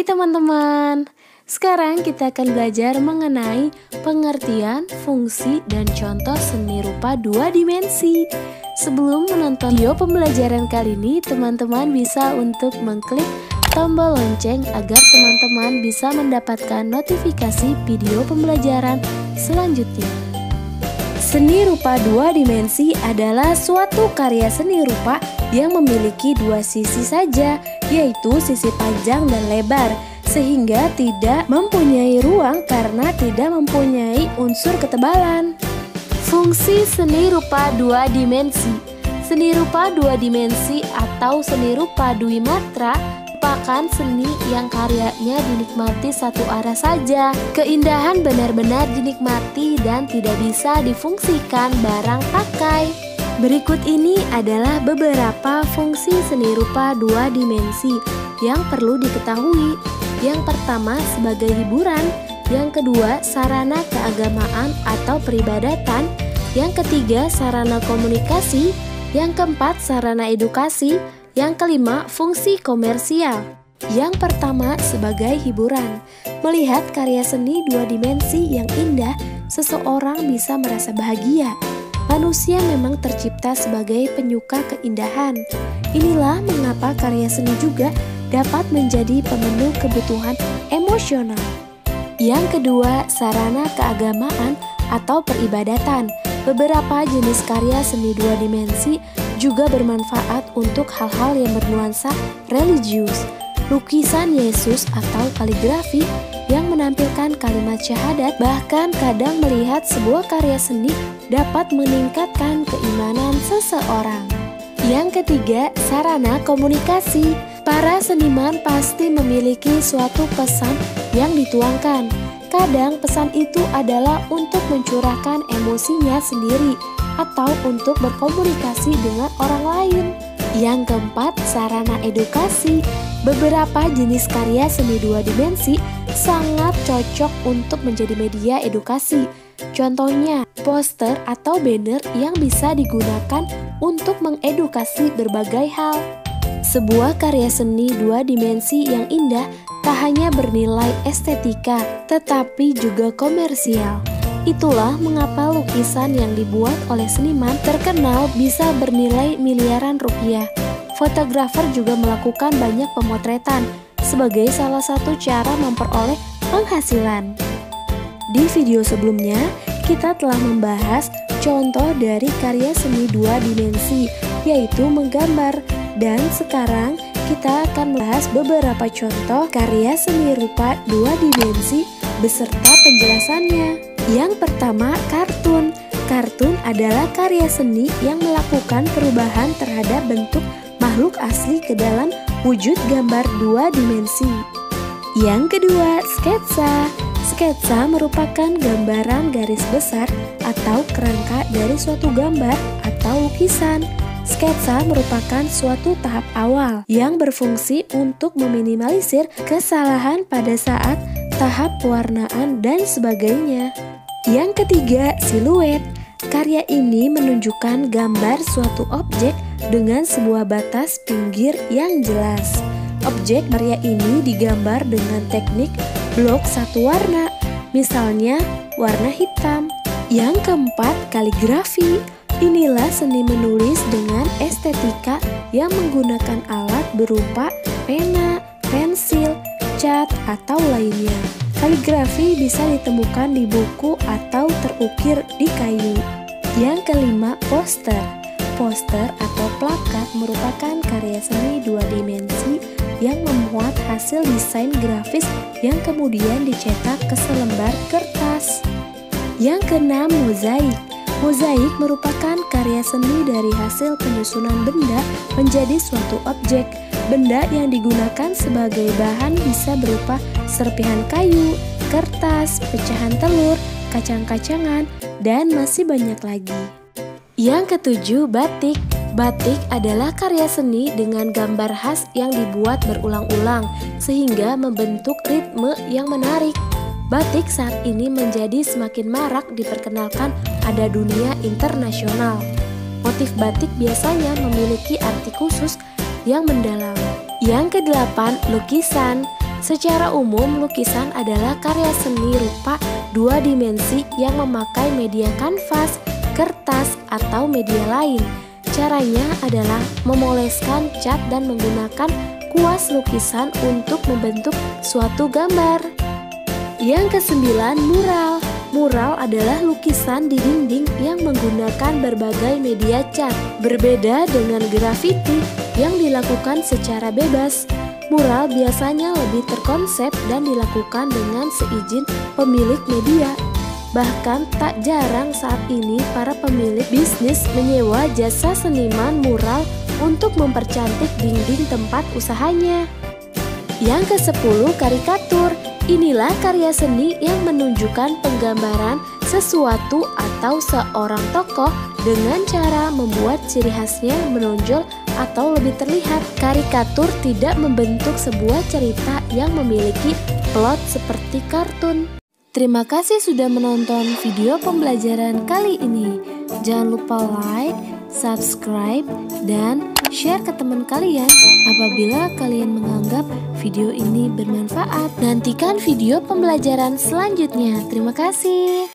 Hai teman-teman, sekarang kita akan belajar mengenai pengertian, fungsi, dan contoh seni rupa dua dimensi. Sebelum menonton video pembelajaran kali ini, teman-teman bisa untuk mengklik tombol lonceng agar teman-teman bisa mendapatkan notifikasi video pembelajaran selanjutnya. Seni rupa dua dimensi adalah suatu karya seni rupa yang memiliki dua sisi saja, yaitu sisi panjang dan lebar, sehingga tidak mempunyai ruang karena tidak mempunyai unsur ketebalan. Fungsi seni rupa dua dimensi. Seni rupa dua dimensi atau seni rupa dwimatra merupakan seni yang karyanya dinikmati satu arah saja. Keindahan benar-benar dinikmati dan tidak bisa difungsikan barang pakai. Berikut ini adalah beberapa fungsi seni rupa dua dimensi yang perlu diketahui. Yang pertama, sebagai hiburan. Yang kedua, sarana keagamaan atau peribadatan. Yang ketiga, sarana komunikasi. Yang keempat, sarana edukasi. Yang kelima, fungsi komersial. Yang pertama, sebagai hiburan. Melihat karya seni dua dimensi yang indah, seseorang bisa merasa bahagia. Manusia memang tercipta sebagai penyuka keindahan. Inilah mengapa karya seni juga dapat menjadi pemenuh kebutuhan emosional. Yang kedua, sarana keagamaan atau peribadatan. Beberapa jenis karya seni dua dimensi juga bermanfaat untuk hal-hal yang bernuansa religius. Lukisan Yesus atau kaligrafi yang menampilkan kalimat syahadat, bahkan kadang melihat sebuah karya seni dapat meningkatkan keimanan seseorang. Yang ketiga, sarana komunikasi. Para seniman pasti memiliki suatu pesan yang dituangkan. Kadang pesan itu adalah untuk mencurahkan emosinya sendiri atau untuk berkomunikasi dengan orang lain. Yang keempat, sarana edukasi. Beberapa jenis karya seni dua dimensi sangat cocok untuk menjadi media edukasi. Contohnya, poster atau banner yang bisa digunakan untuk mengedukasi berbagai hal. Sebuah karya seni dua dimensi yang indah tak hanya bernilai estetika, tetapi juga komersial. Itulah mengapa lukisan yang dibuat oleh seniman terkenal bisa bernilai miliaran rupiah. Fotografer juga melakukan banyak pemotretan sebagai salah satu cara memperoleh penghasilan. Di video sebelumnya, kita telah membahas contoh dari karya seni dua dimensi, yaitu menggambar. Dan sekarang kita akan membahas beberapa contoh karya seni rupa dua dimensi beserta penjelasannya. Yang pertama, kartun. Kartun adalah karya seni yang melakukan perubahan terhadap bentuk makhluk asli ke dalam wujud gambar dua dimensi. Yang kedua, sketsa. Sketsa merupakan gambaran garis besar atau kerangka dari suatu gambar atau lukisan. Sketsa merupakan suatu tahap awal yang berfungsi untuk meminimalisir kesalahan pada saat tahap pewarnaan dan sebagainya. Yang ketiga, siluet. Karya ini menunjukkan gambar suatu objek dengan sebuah batas pinggir yang jelas. Objek karya ini digambar dengan teknik blok satu warna, misalnya warna hitam. Yang keempat, kaligrafi. Inilah seni menulis dengan estetika yang menggunakan alat berupa pena, pensil, cat, atau lainnya. Kaligrafi bisa ditemukan di buku atau terukir di kayu. Yang kelima, poster. Poster atau plakat merupakan karya seni dua dimensi yang memuat hasil desain grafis yang kemudian dicetak ke selembar kertas. Yang keenam, mozaik. Mozaik merupakan karya seni dari hasil penyusunan benda menjadi suatu objek. Benda yang digunakan sebagai bahan bisa berupa serpihan kayu, kertas, pecahan telur, kacang-kacangan, dan masih banyak lagi. Yang ketujuh, batik. Batik adalah karya seni dengan gambar khas yang dibuat berulang-ulang sehingga membentuk ritme yang menarik. Batik saat ini menjadi semakin marak diperkenalkan pada dunia internasional. Motif batik biasanya memiliki arti khusus yang mendalam. Yang kedelapan, lukisan. Secara umum, lukisan adalah karya seni rupa 2 dimensi yang memakai media kanvas, kertas, atau media lain. Caranya adalah memoleskan cat dan menggunakan kuas lukisan untuk membentuk suatu gambar. Yang kesembilan, mural. Mural adalah lukisan di dinding yang menggunakan berbagai media cat. Berbeda dengan grafiti yang dilakukan secara bebas. Mural biasanya lebih terkonsep dan dilakukan dengan seizin pemilik media. Bahkan tak jarang saat ini para pemilik bisnis menyewa jasa seniman mural untuk mempercantik dinding tempat usahanya. Yang ke-10, karikatur. Inilah karya seni yang menunjukkan penggambaran sesuatu atau seorang tokoh dengan cara membuat ciri khasnya menonjol atau lebih terlihat. Karikatur tidak membentuk sebuah cerita yang memiliki plot seperti kartun. Terima kasih sudah menonton video pembelajaran kali ini. Jangan lupa like, subscribe, dan share ke teman kalian apabila kalian menganggap video ini bermanfaat. Nantikan video pembelajaran selanjutnya. Terima kasih.